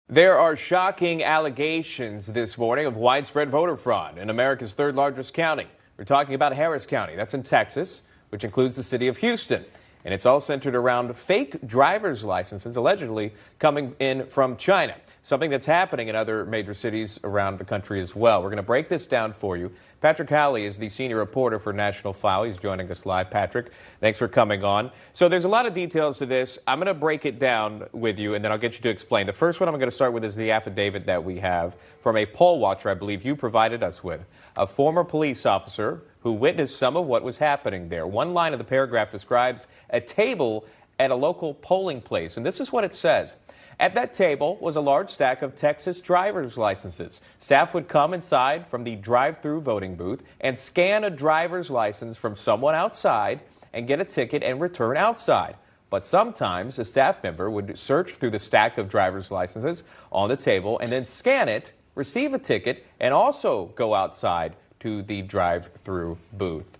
There are shocking allegations this morning of widespread voter fraud in America's third largest county. We're talking about Harris County. That's in Texas, which includes the city of Houston. And it's all centered around fake driver's licenses allegedly coming in from China, something that's happening in other major cities around the country as well. We're going to break this down for you. Patrick Howley is the senior reporter for National File. He's joining us live. Patrick, thanks for coming on. So there's a lot of details to this. I'm going to break it down with you, and then I'll get you to explain. The first one I'm going to start with is the affidavit that we have from a poll watcher I believe you provided us with, a former police officer who witnessed some of what was happening there. One line of the paragraph describes a table at a local polling place, and this is what it says. At that table was a large stack of Texas driver's licenses. Staff would come inside from the drive-through voting booth and scan a driver's license from someone outside and get a ticket and return outside. But sometimes a staff member would search through the stack of driver's licenses on the table and then scan it, receive a ticket, and also go outside to the drive-through booth.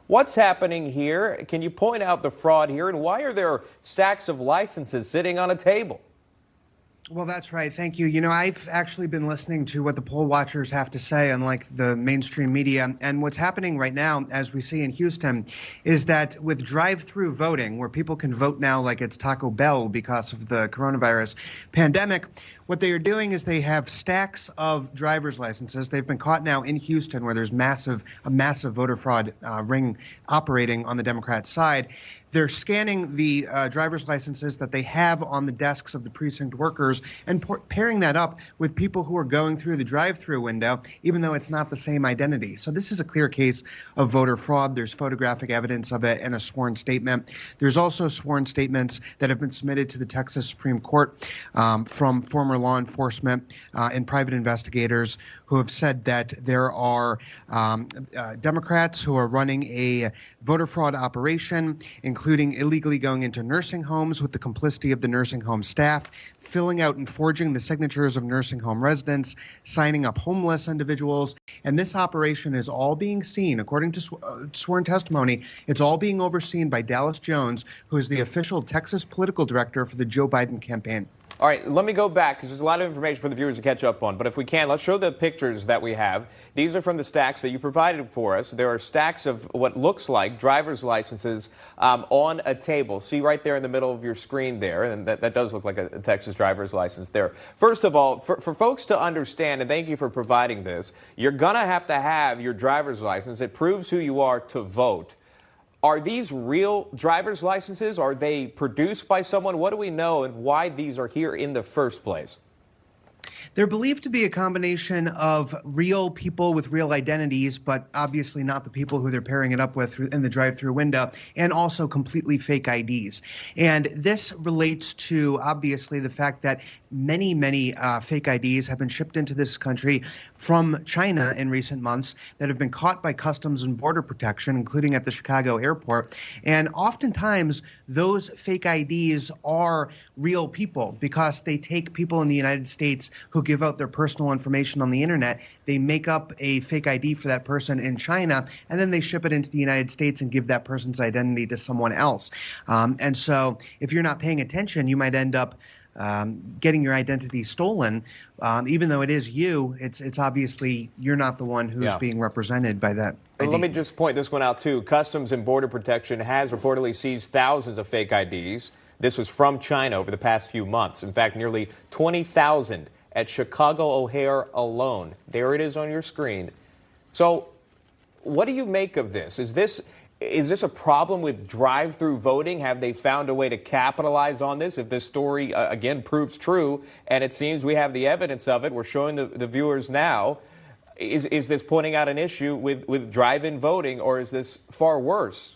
What's happening here? Can you point out the fraud here, and why are there stacks of licenses sitting on a table? Well, that's right. Thank you. You know, I've actually been listening to what the poll watchers have to say, unlike the mainstream media. And what's happening right now, as we see in Houston, is that with drive-through voting, where people can vote now like it's Taco Bell because of the coronavirus pandemic, what they are doing is they have stacks of driver's licenses. They've been caught now in Houston, where there's a massive voter fraud ring operating on the Democrat side. They're scanning the driver's licenses that they have on the desks of the precinct workers and pairing that up with people who are going through the drive-through window, even though it's not the same identity. So this is a clear case of voter fraud. There's photographic evidence of it and a sworn statement. There's also sworn statements that have been submitted to the Texas Supreme Court from former law enforcement and private investigators who have said that there are Democrats who are running a voter fraud operation, including illegally going into nursing homes with the complicity of the nursing home staff, filling out and forging the signatures of nursing home residents, signing up homeless individuals. And this operation is all being seen, according to sworn testimony, it's all being overseen by Dallas Jones, who is the official Texas political director for the Joe Biden campaign. All right, let me go back because there's a lot of information for the viewers to catch up on. But if we can, let's show the pictures that we have. These are from the stacks that you provided for us. There are stacks of what looks like driver's licenses on a table. See right there in the middle of your screen there, and that does look like a Texas driver's license there. First of all, for folks to understand, and thank you for providing this, you're going to have your driver's license. It proves who you are to vote. Are these real driver's licenses? Are they produced by someone? What do we know and why these are here in the first place? They're believed to be a combination of real people with real identities, but obviously not the people who they're pairing it up with in the drive-through window, and also completely fake IDs. And this relates to, obviously, the fact that many fake IDs have been shipped into this country from China in recent months that have been caught by Customs and Border Protection, including at the Chicago airport. And oftentimes, those fake IDs are real people because they take people in the United States who give out their personal information on the internet. They make up a fake ID for that person in China, and then they ship it into the United States and give that person's identity to someone else. And so if you're not paying attention, you might end up getting your identity stolen. Even though it is you, it's obviously you're not the one who's being represented by that ID. Let me just point this one out, too. Customs and Border Protection has reportedly seized thousands of fake IDs. This was from China over the past few months. In fact, nearly 20,000 at Chicago O'Hare alone. There it is on your screen. So what do you make of this? Is this a problem with drive-through voting? Have they found a way to capitalize on this? If this story, again, proves true, and it seems we have the evidence of it, we're showing the viewers now, is this pointing out an issue with drive-in voting, or is this far worse?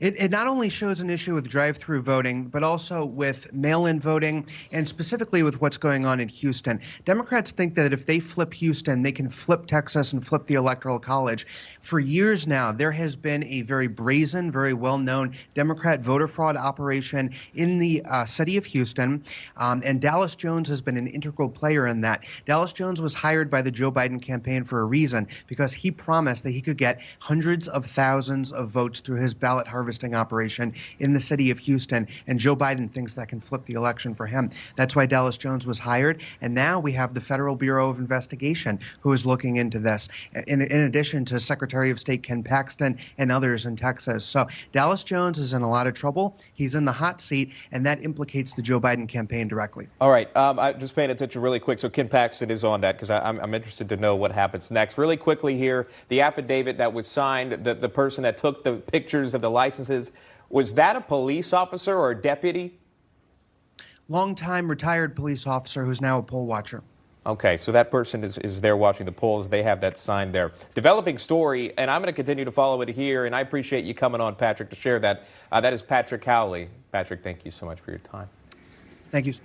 It not only shows an issue with drive-through voting, but also with mail-in voting, and specifically with what's going on in Houston. Democrats think that if they flip Houston, they can flip Texas and flip the Electoral College. For years now, there has been a very brazen, very well-known Democrat voter fraud operation in the city of Houston, and Dallas Jones has been an integral player in that. Dallas Jones was hired by the Joe Biden campaign for a reason, because he promised that he could get hundreds of thousands of votes through his ballot harvesting harvesting operation in the city of Houston, and Joe Biden thinks that can flip the election for him. That's why Dallas Jones was hired, and now we have the Federal Bureau of Investigation who is looking into this, in addition to Secretary of State Ken Paxton and others in Texas. So Dallas Jones is in a lot of trouble. He's in the hot seat, and that implicates the Joe Biden campaign directly. All right. I'm just paying attention really quick. So Ken Paxton is on that because I'm interested to know what happens next. Really quickly here, the affidavit that was signed, the person that took the pictures of the licenses, was that a police officer or a deputy? Longtime retired police officer who's now a poll watcher. Okay, so that person is there watching the polls. They have that sign there. Developing story, and I'm going to continue to follow it here, and I appreciate you coming on, Patrick, to share that. That is Patrick Howley. Patrick, thank you so much for your time. Thank you.